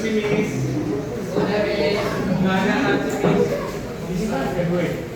sih, Miss? Udah, Miss. Nggak ada nanti, Miss. Bisa ke gue.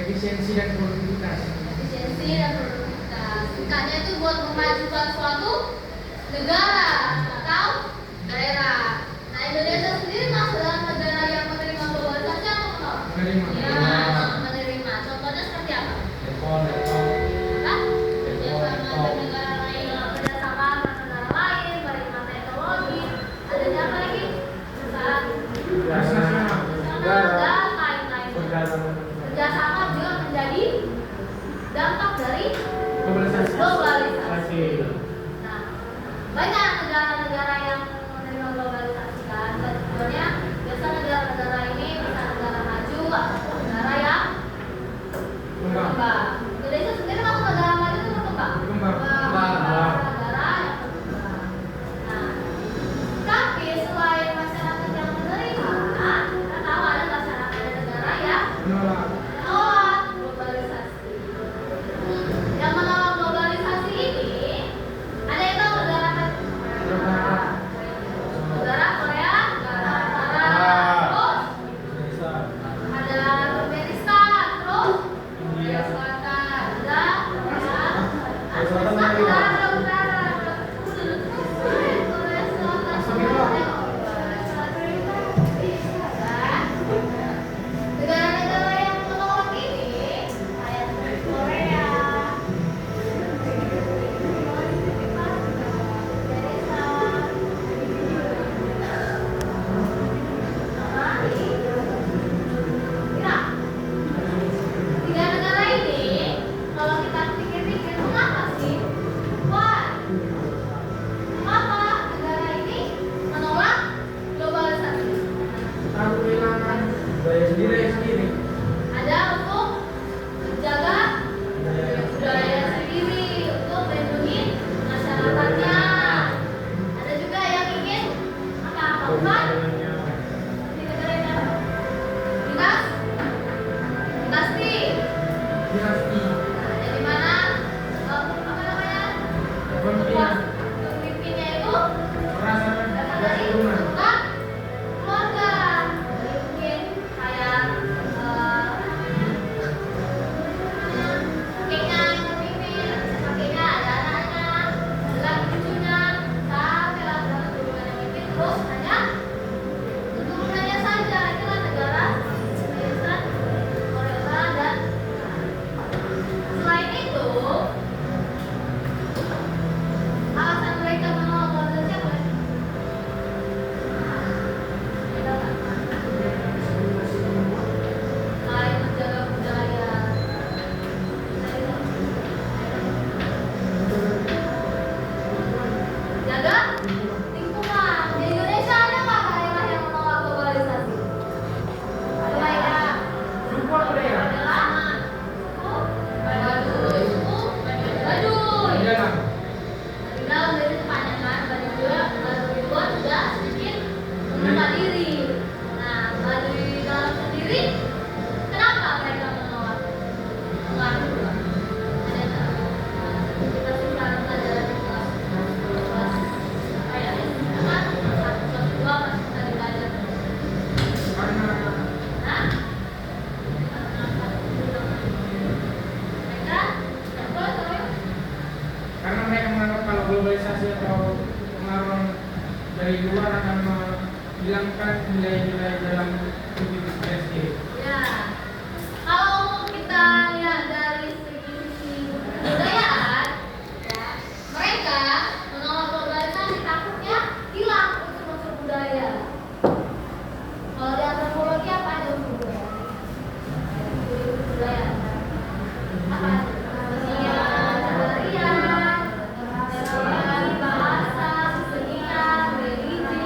Efisiensi dan produktivitas. Singkatnya itu buat memajukan suatu negara atau daerah. Nah, Indonesia sendiri masuk dalam negara yang menerima globalisasi atau menolak? Menerima. Contohnya seperti apa? Negara lain, kerjasama dengan negara lain, menerima teknologi. Adanya apa lagi? Dan lain-lain. Kerjasama juga menjadi dampak dari globalisasi. Nah, banyak negara-negara yang menerima globalisasi kan. Contohnya, biasa negara-negara ini bisa negara maju atau negara yang berkembang. Indonesia sendiri masuk negara maju atau berkembang? Negara yang berkembang. Nah, tapi selain masyarakat yang menerima, kita tahu ada masyarakat negara yang menolak globalisasi. Yang menolak globalisasi ini ada yang tahu negara apa? Negara Korea, negara Barat, terus ada Turkmenistan, terus Korea Selatan, ada Korea Utara, Korea Selatan. Negara-negara yang menolak dinasti. Nah, jadi mana apa namanya? Pemimpinnya itu Berasal berasal dari dari keturunan. keluarga. Jadi mungkin kayak kakeknya yang pemimpin, kakeknya ada anaknya, ada cucunya, sampai lah dalam keturunan yang pemimpin, terus hanya keturunannya saja. Itulah negara Yayasan Korea Utara dan selain itu, alasan mereka menolak globalisasi apa? Kita nggak selain menjaga budaya, jaga lingkungan. Di Indonesia ada nggak daerah yang menolak globalisasi? Ada ya. Suku atau daerah? Adalah Baduy. Baduy. Dalam. Di dalam dari kepanjangan Baduy sudah sedikit membuka diri. Nah, Baduy dalam sendiri, kenapa mereka menolak? Menolak. Ada tak? Kita sekarang pelajaran di kelas kayak ini kan satu kelas dua masih kita belajar. Karena Nah, mereka karena mereka menganggap kalau globalisasi atau pengaruh dari luar akan menghilangkan nilai-nilai dalam hidup kita sendiri. ya, kalau kita lihat dari segi kebudayaan, ya, mereka menolak globalisasi takutnya hilang unsur-unsur budaya. Kalau di antropologi apa aja unsur budaya? Budaya apa? Kesenian, tarian, bahasa, kesenian, religi,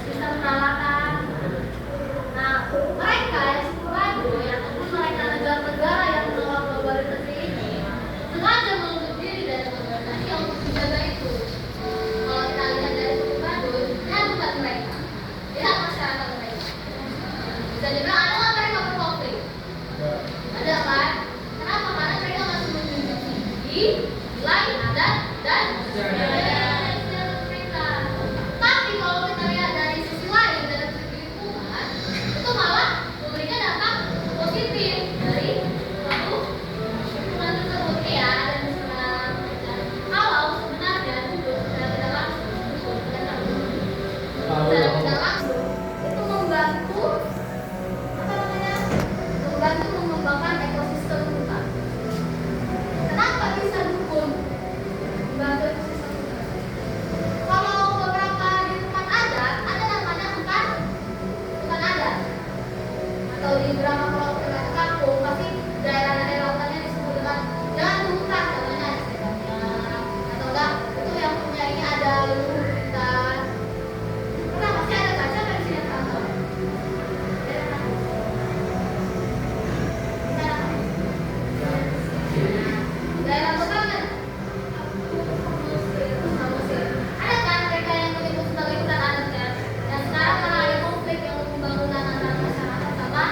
sistem peralatan. Nah, mereka yang suku Baduy ataupun mereka negara-negara yang menolak globalisasi ini sengaja menutup diri dari globalisasi yang untuk menjaga itu. Kalau kita lihat dari suku Baduy, ya bukan mereka, lihat masyarakat mereka. Bisa dibilang ada nggak mereka berkonflik? Ada kan? Kenapa? Karena mereka masih menjunjung tinggi nilai adat dan istiadat mereka. Tapi kalau kita lihat dari sisi lain, dari segi lingkungan, itu malah memberikan dampak positif dari suatu lingkungan tersebut ya. Dan kalau sebenarnya itu secara tidak langsung, secara tidak langsung itu membantu apa namanya? Membantu mengembangkan ekosistem hutan. Kenapa bisa dukung membantu ekosistem hutan? Kalau beberapa di tempat adat ada namanya hutan adat, atau di beberapa pulau kampung pasti daerah-daerah hutannya disebut dengan jangan hutan namanya istilahnya, atau enggak itu yang punya ini ada luhur hutan. Karena masih ada kaca dari sini kantor. Daerah hutan kan? Ada kan mereka yang menyebut sebagai hutan adat kan? Dan sekarang karena ada konflik yang pembangunan antara masyarakat sama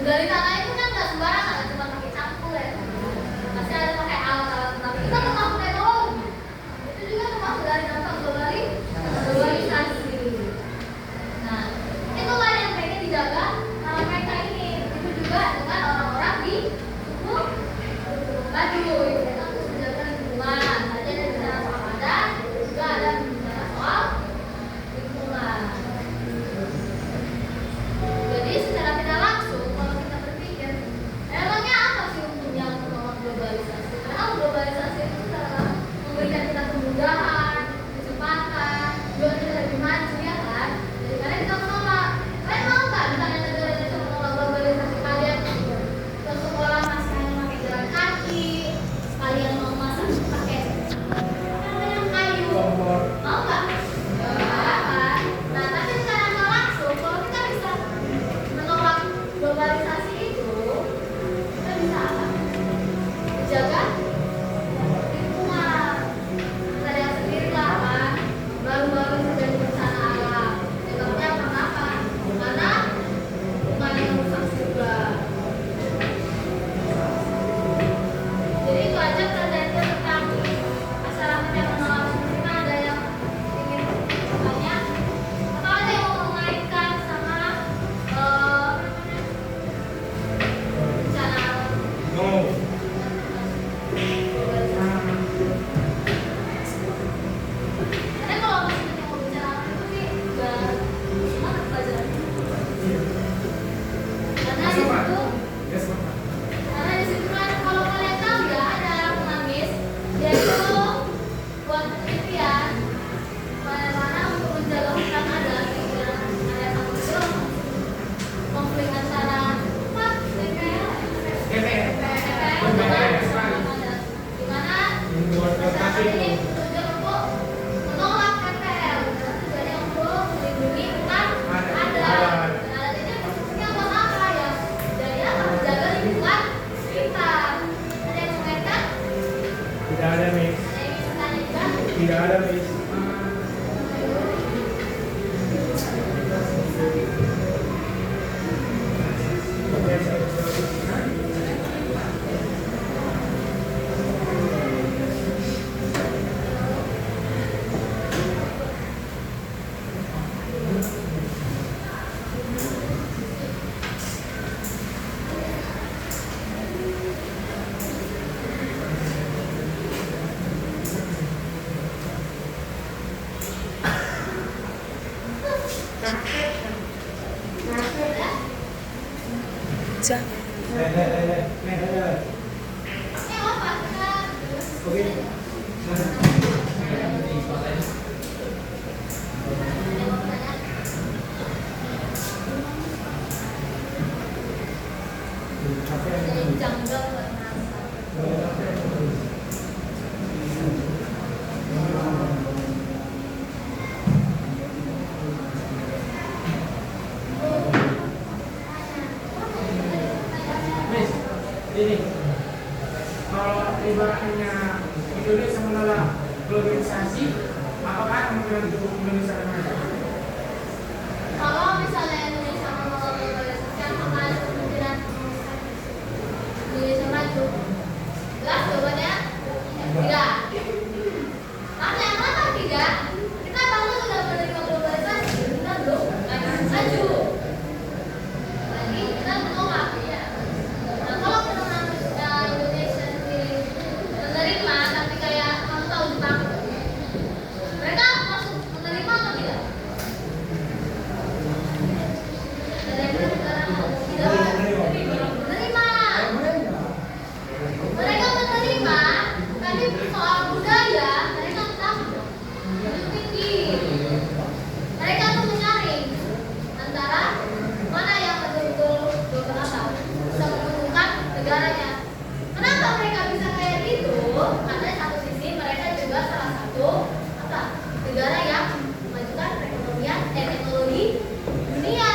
Dari tanah itu kan nggak sembarangan, nggak cuma pakai campur ya. Pasti ada pakai alat-alat. Tapi kita termasuk teknologi. Itu juga termasuk dari dampak globalisasi. Nah, itu lah yang pengen dijaga sama mereka ini. Itu juga dengan orang-orang di suku Baduy. Mereka harus menjaga lingkungan. Tadi ada bicara soal adat, juga ada bicara soal lingkungan. Jadi secara tidak langsung kalau kita berpikir, emangnya apa sih untungnya menolak globalisasi? Karena globalisasi itu secara langsung memberikan kita kemudahan, kecepatan, juga kita lebih maju ya kan? Jadi karena kita menolak. Kalian mau nggak misalnya negara Indonesia menolak globalisasi, kalian ke sekolah masih hanya pakai jalan kaki, kalian mau masak pakai kayu, mau nggak? Nggak kan? Nah tapi secara nggak langsung kalau kita bisa menolak globalisasi itu, kita bisa apa? Menjaga lingkungan. Kita lihat sendiri lah kan, baru-baru terjadi bencana alam. Sebabnya karena apa? Karena lingkungan yang rusak juga. Jadi itu aja presentasi tentang masyarakat yang menolak. Mungkin ada yang ingin bertanya atau ada yang mau mengaitkan sama bencana No. globalisasi. Karena kalau misalnya mau bicara itu sih juga semangat pelajaran. Karena di situ Yes, Pak. Karena di situ kan kalau kalian tahu ya ada pengemis dia itu buat penelitian bagaimana untuk menjaga hutan adat yang ada satu kilo konflik antara apa DPR dimana rencana ini tujuan untuk menolak KPL tujuannya untuk melindungi hutan adat. Dan adat ini fungsinya buat apa ya? Jadi apa? Menjaga lingkungan sekitar. Ada yang mengaitkan? Tidak ada, Miss. Ada yang ingin bertanya juga? Tidak ada, Miss. Apa? Kita Oke. ada yang mau bertanya? Ada yang janggal buat merasa. Miss, ini kalau ibaratnya Indonesia menolak globalisasi, apakah kemungkinan untuk Indonesia akan maju? Kalau misalnya Indonesia menolak globalisasi, apakah ada kemungkinan Indonesia maju? Jelas jawabannya tidak. Karena yang kenapa tidak? Kita bangsa sudah menerima globalisasi, kita belum maju. Lagi kita menolak ya. Nah kalau Indonesia sendiri menerima, tapi kayak kamu tahu Jepang, mereka masuk menerima atau tidak? Mereka menerima, tapi soal budaya mereka tetap lebih tinggi. Mereka tuh menyaring antara mana yang betul-betul beberapa bisa menguntungkan negaranya. Kenapa mereka bisa kayak gitu? Karena di satu sisi mereka juga salah satu apa negara yang memajukan perekonomian teknologi dunia.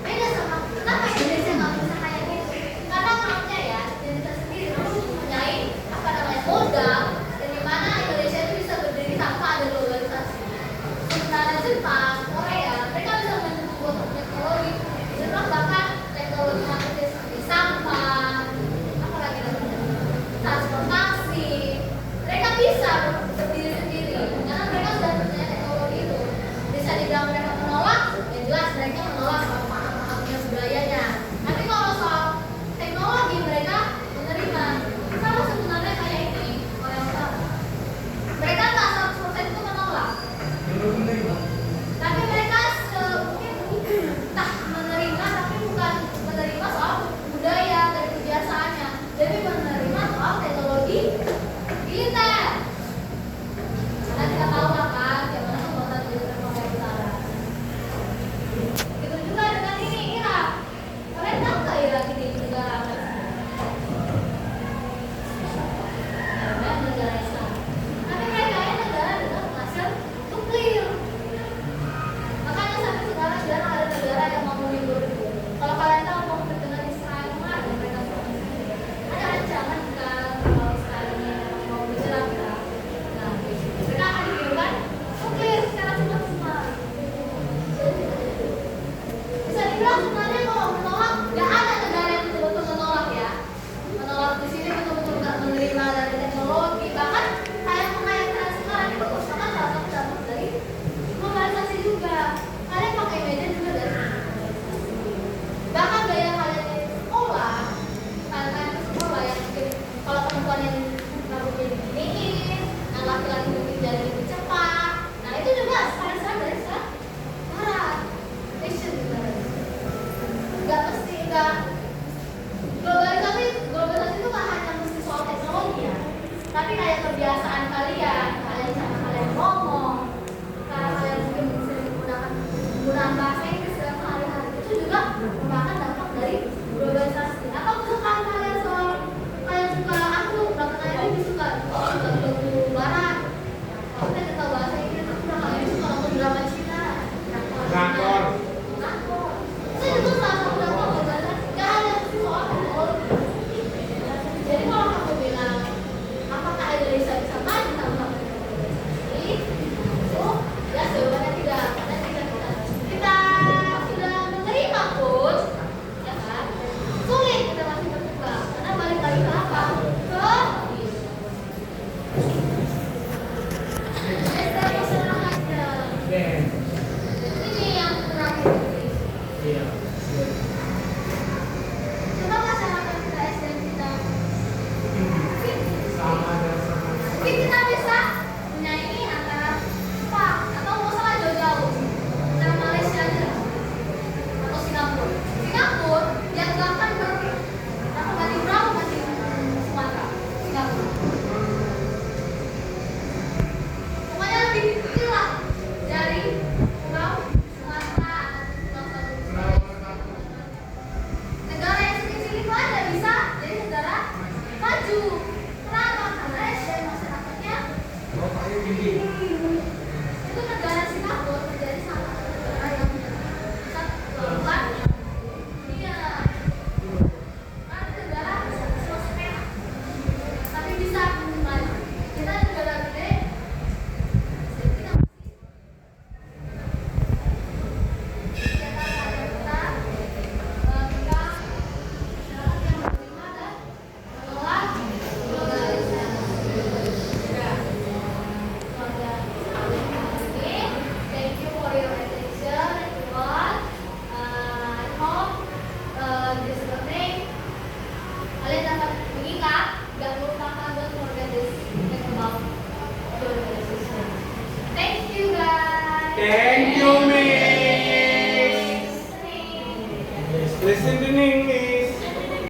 Beda sama kenapa Indonesia nggak bisa kayak gitu? Karena menurutnya ya Indonesia sendiri harus mempunyai apa namanya modal dan di mana Indonesia itu bisa berdiri tanpa ada globalisasi. Sementara Jepang, Korea, mereka bisa membuat teknologi. Jepang bahkan dibilang mereka menolak, ya jelas mereka menolak soal paham-pahamnya budayanya. Tapi kalau soal teknologi mereka menerima. Sama sebenarnya kayak ini Korea Utara. Mereka nggak 100% itu menolak. Belum menerima. Tapi mereka mungkin entah menerima, tapi bukan menerima soal budaya dan kebiasaannya, tapi menerima soal teknologi militer. Karena kita tahu kan, bagaimana kekuatan militer Korea Utara. Begitu juga dengan ini Irak. Kalian tahu nggak Irak ini negara apa? Negara Islam. Tapi mereka ini negara dengan penghasil nuklir. Makanya sampai sekarang jarang ada negara yang mau melindungi. Kalau kalian tahu konflik dengan Israel kemarin, mereka ada ancaman jika kalau Israel ini mau menyerang Irak. Nah, mereka akan dikirimkan nuklir secara cepat-cepat. Bisa dibilang sebenarnya kalau menolak, nggak ada negara yang betul-betul menolak ya. Menolak di sini betul-betul nggak menerima dari teknologi. Bahkan kayak pengairan sekarang itu merupakan salah satu dampak dari globalisasi juga. Kalian pakai media juga dari bahkan gaya kalian di sekolah, kalian di sekolah yang mungkin kalau perempuan yang rambutnya diginiin, yang laki-laki mungkin jadi lebih cepat. Nah itu juga sekarang dari sekarang fashion juga. Nggak mesti nggak globalisasi itu nggak hanya mesti soal teknologi ya, tapi kayak kebiasaan kalian cara kalian ngomong, cara kalian mungkin sering menggunakan bahasa Inggris dalam sehari-hari itu juga merupakan dampak dari globalisasi. Atau kesukaan kalian soal kalian suka aku belakangan ini suka lagu barat, aku tidak tahu bahasa Inggris, aku belakangan ini suka nonton drama Cina, Drakor. itu juga salah satu dampak globalisasi. Nggak ada mesti soal teknologi. Jadi kalau kamu bilang apakah Indonesia bisa maju tanpa globalisasi, itu ya jawabannya tidak. Karena kita sudah menerima pun, ya kan, sulit kita masih berkembang. Karena balik lagi ke apa? Ke masyarakatnya. Ben. Ini yang terakhir. Iya. Coba masyarakat kita SDM kita Sama dan sama. mungkin kita bisa menyaingi antara Jepang atau nggak usah jauh-jauh antara Malaysia aja atau Singapura. Singapura yang bahkan banding berapa banding Sumatera? Singapura pokoknya lebih kecil lah dari Pulau Sumatera atau Pulau Sulawesi. Negara yang sekecil itu aja bisa jadi negara maju. Kenapa? Karena SDM masyarakatnya Oh, paling tinggi. itu negara Singapura menjadi salah satu negara yang bisa melakukan dunia. Kan negara seluas perak, tapi bisa maju. Kita negara gede, kita masih Thank you for your attention, everyone. I hope this learning kalian dapat mengingat dan melupakan don't forget this thing about globalization. Thank you guys. Oke.